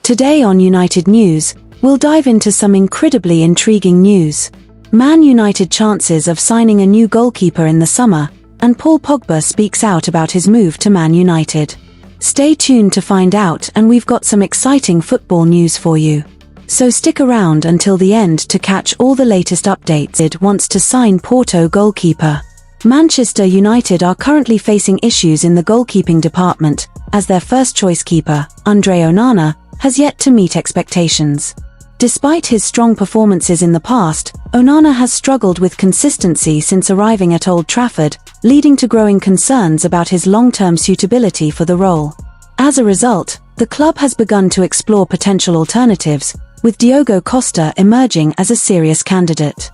Today on United News, we'll dive into some incredibly intriguing news. Man United chances of signing a new goalkeeper in the summer, and Paul Pogba speaks out about his move to Man United. Stay tuned to find out, and we've got some exciting football news for you. So stick around until the end to catch all the latest updates. It wants to sign Porto goalkeeper. Manchester United are currently facing issues in the goalkeeping department, as their first-choice keeper, Andre Onana, has yet to meet expectations. Despite his strong performances in the past, Onana has struggled with consistency since arriving at Old Trafford, leading to growing concerns about his long-term suitability for the role. As a result, the club has begun to explore potential alternatives, with Diogo Costa emerging as a serious candidate.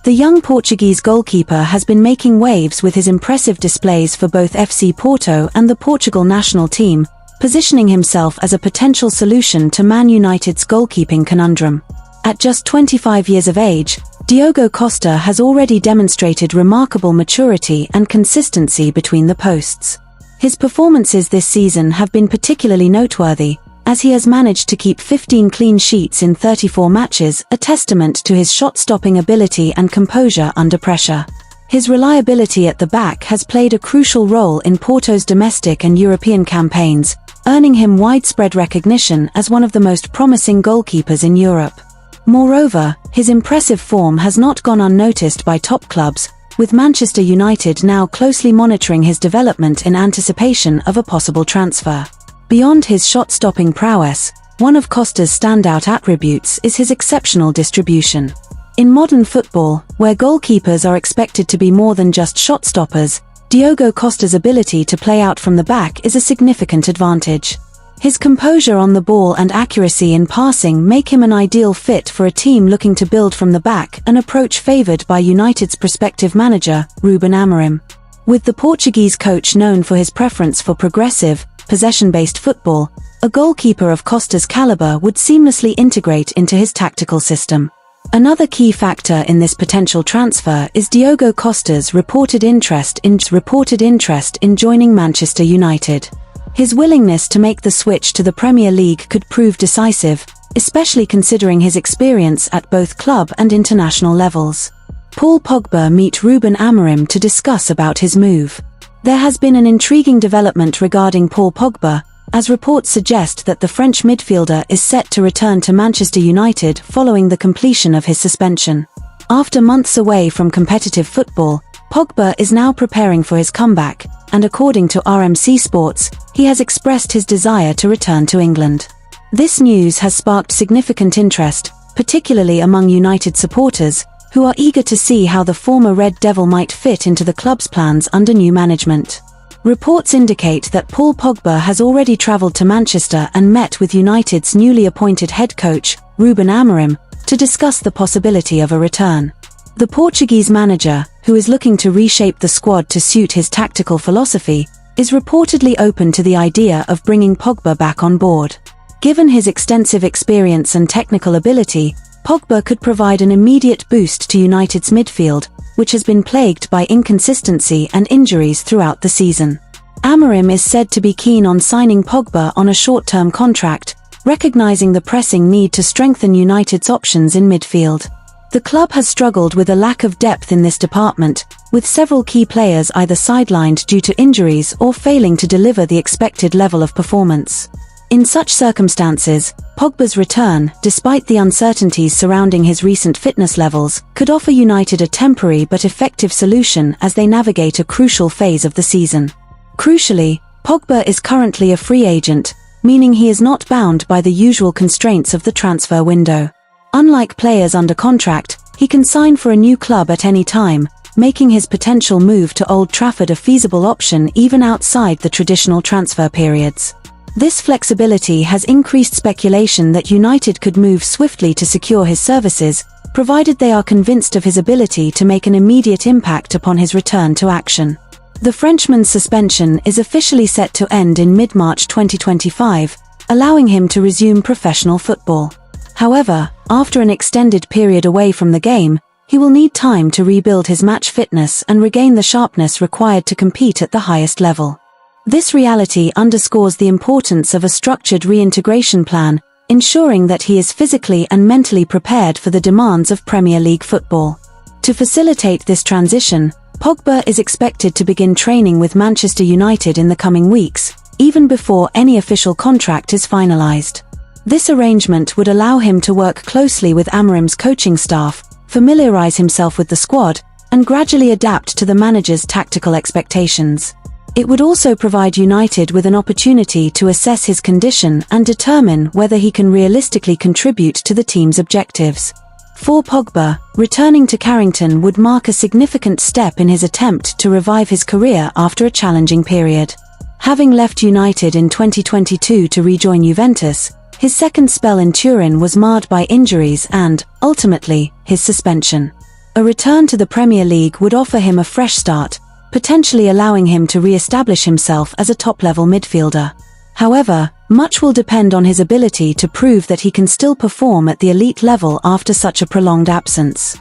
The young Portuguese goalkeeper has been making waves with his impressive displays for both FC Porto and the Portugal national team, positioning himself as a potential solution to Man United's goalkeeping conundrum. At just 25 years of age, Diogo Costa has already demonstrated remarkable maturity and consistency between the posts. His performances this season have been particularly noteworthy, as he has managed to keep 15 clean sheets in 34 matches, a testament to his shot-stopping ability and composure under pressure. His reliability at the back has played a crucial role in Porto's domestic and European campaigns, earning him widespread recognition as one of the most promising goalkeepers in Europe. Moreover, his impressive form has not gone unnoticed by top clubs, with Manchester United now closely monitoring his development in anticipation of a possible transfer. Beyond his shot-stopping prowess, one of Costa's standout attributes is his exceptional distribution. In modern football, where goalkeepers are expected to be more than just shot stoppers, Diogo Costa's ability to play out from the back is a significant advantage. His composure on the ball and accuracy in passing make him an ideal fit for a team looking to build from the back, an approach favoured by United's prospective manager, Ruben Amorim. With the Portuguese coach known for his preference for progressive, possession-based football, a goalkeeper of Costa's calibre would seamlessly integrate into his tactical system. Another key factor in this potential transfer is Diogo Costa's reported interest in joining Manchester United. His willingness to make the switch to the Premier League could prove decisive, especially considering his experience at both club and international levels. Paul Pogba meets Ruben Amorim to discuss about his move. There has been an intriguing development regarding Paul Pogba, as reports suggest that the French midfielder is set to return to Manchester United following the completion of his suspension. After months away from competitive football, Pogba is now preparing for his comeback, and according to RMC Sports, he has expressed his desire to return to England. This news has sparked significant interest, particularly among United supporters, who are eager to see how the former Red Devil might fit into the club's plans under new management. Reports indicate that Paul Pogba has already travelled to Manchester and met with United's newly appointed head coach, Ruben Amorim, to discuss the possibility of a return. The Portuguese manager, who is looking to reshape the squad to suit his tactical philosophy, is reportedly open to the idea of bringing Pogba back on board. Given his extensive experience and technical ability, Pogba could provide an immediate boost to United's midfield, which has been plagued by inconsistency and injuries throughout the season. Amorim is said to be keen on signing Pogba on a short-term contract, recognizing the pressing need to strengthen United's options in midfield. The club has struggled with a lack of depth in this department, with several key players either sidelined due to injuries or failing to deliver the expected level of performance. In such circumstances, Pogba's return, despite the uncertainties surrounding his recent fitness levels, could offer United a temporary but effective solution as they navigate a crucial phase of the season. Crucially, Pogba is currently a free agent, meaning he is not bound by the usual constraints of the transfer window. Unlike players under contract, he can sign for a new club at any time, making his potential move to Old Trafford a feasible option even outside the traditional transfer periods. This flexibility has increased speculation that United could move swiftly to secure his services, provided they are convinced of his ability to make an immediate impact upon his return to action. The Frenchman's suspension is officially set to end in mid-March 2025, allowing him to resume professional football. However, after an extended period away from the game, he will need time to rebuild his match fitness and regain the sharpness required to compete at the highest level. This reality underscores the importance of a structured reintegration plan, ensuring that he is physically and mentally prepared for the demands of Premier League football. To facilitate this transition, Pogba is expected to begin training with Manchester United in the coming weeks, even before any official contract is finalised. This arrangement would allow him to work closely with Amorim's coaching staff, familiarise himself with the squad, and gradually adapt to the manager's tactical expectations. It would also provide United with an opportunity to assess his condition and determine whether he can realistically contribute to the team's objectives. For Pogba, returning to Carrington would mark a significant step in his attempt to revive his career after a challenging period. Having left United in 2022 to rejoin Juventus, his second spell in Turin was marred by injuries and, ultimately, his suspension. A return to the Premier League would offer him a fresh start, potentially allowing him to re-establish himself as a top-level midfielder. However, much will depend on his ability to prove that he can still perform at the elite level after such a prolonged absence.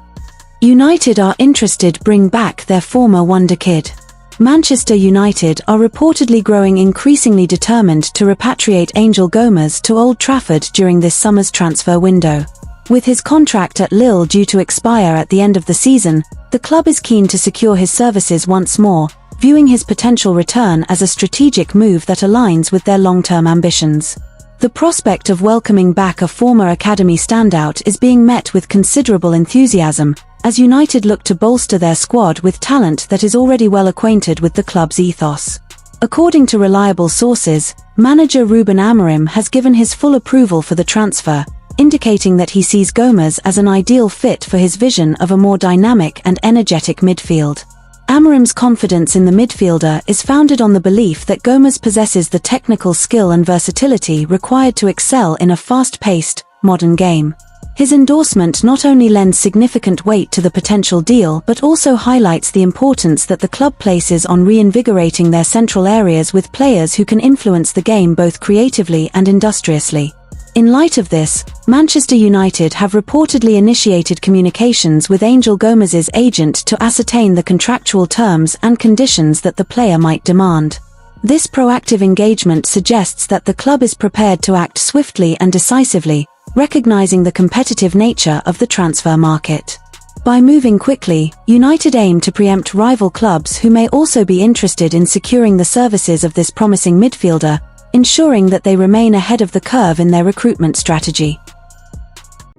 United are interested to bring back their former wonder kid. Manchester United are reportedly growing increasingly determined to repatriate Angel Gomes to Old Trafford during this summer's transfer window. With his contract at Lille due to expire at the end of the season, the club is keen to secure his services once more, viewing his potential return as a strategic move that aligns with their long-term ambitions. The prospect of welcoming back a former academy standout is being met with considerable enthusiasm, as United look to bolster their squad with talent that is already well acquainted with the club's ethos. According to reliable sources, manager Ruben Amorim has given his full approval for the transfer, indicating that he sees Gomes as an ideal fit for his vision of a more dynamic and energetic midfield. Amorim's confidence in the midfielder is founded on the belief that Gomes possesses the technical skill and versatility required to excel in a fast-paced, modern game. His endorsement not only lends significant weight to the potential deal but also highlights the importance that the club places on reinvigorating their central areas with players who can influence the game both creatively and industriously. In light of this, Manchester United have reportedly initiated communications with Angel Gomes's agent to ascertain the contractual terms and conditions that the player might demand. This proactive engagement suggests that the club is prepared to act swiftly and decisively, recognizing the competitive nature of the transfer market. By moving quickly, United aim to preempt rival clubs who may also be interested in securing the services of this promising midfielder, ensuring that they remain ahead of the curve in their recruitment strategy.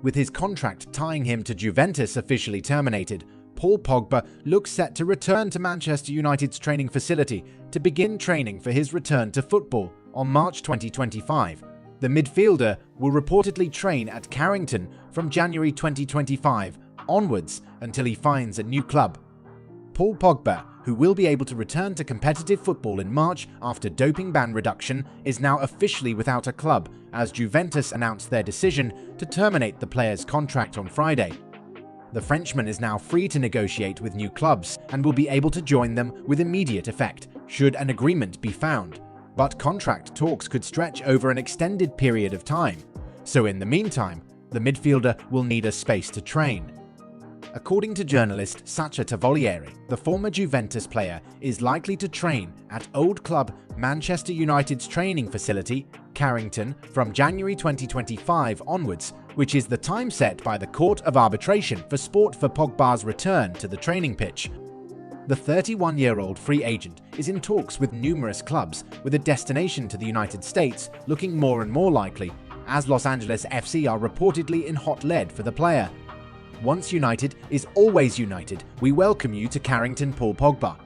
With his contract tying him to Juventus officially terminated, Paul Pogba looks set to return to Manchester United's training facility to begin training for his return to football on March 2025. The midfielder will reportedly train at Carrington from January 2025 onwards until he finds a new club. Paul Pogba, who will be able to return to competitive football in March after doping ban reduction, is now officially without a club, as Juventus announced their decision to terminate the player's contract on Friday. The Frenchman is now free to negotiate with new clubs and will be able to join them with immediate effect, should an agreement be found. But contract talks could stretch over an extended period of time, so in the meantime, the midfielder will need a space to train. According to journalist Sacha Tavolieri, the former Juventus player is likely to train at old club Manchester United's training facility, Carrington, from January 2025 onwards, which is the time set by the Court of Arbitration for Sport for Pogba's return to the training pitch. The 31-year-old free agent is in talks with numerous clubs, with a destination to the United States looking more and more likely, as Los Angeles FC are reportedly in hot lead for the player. Once United is always United. We welcome you to Carrington, Paul Pogba.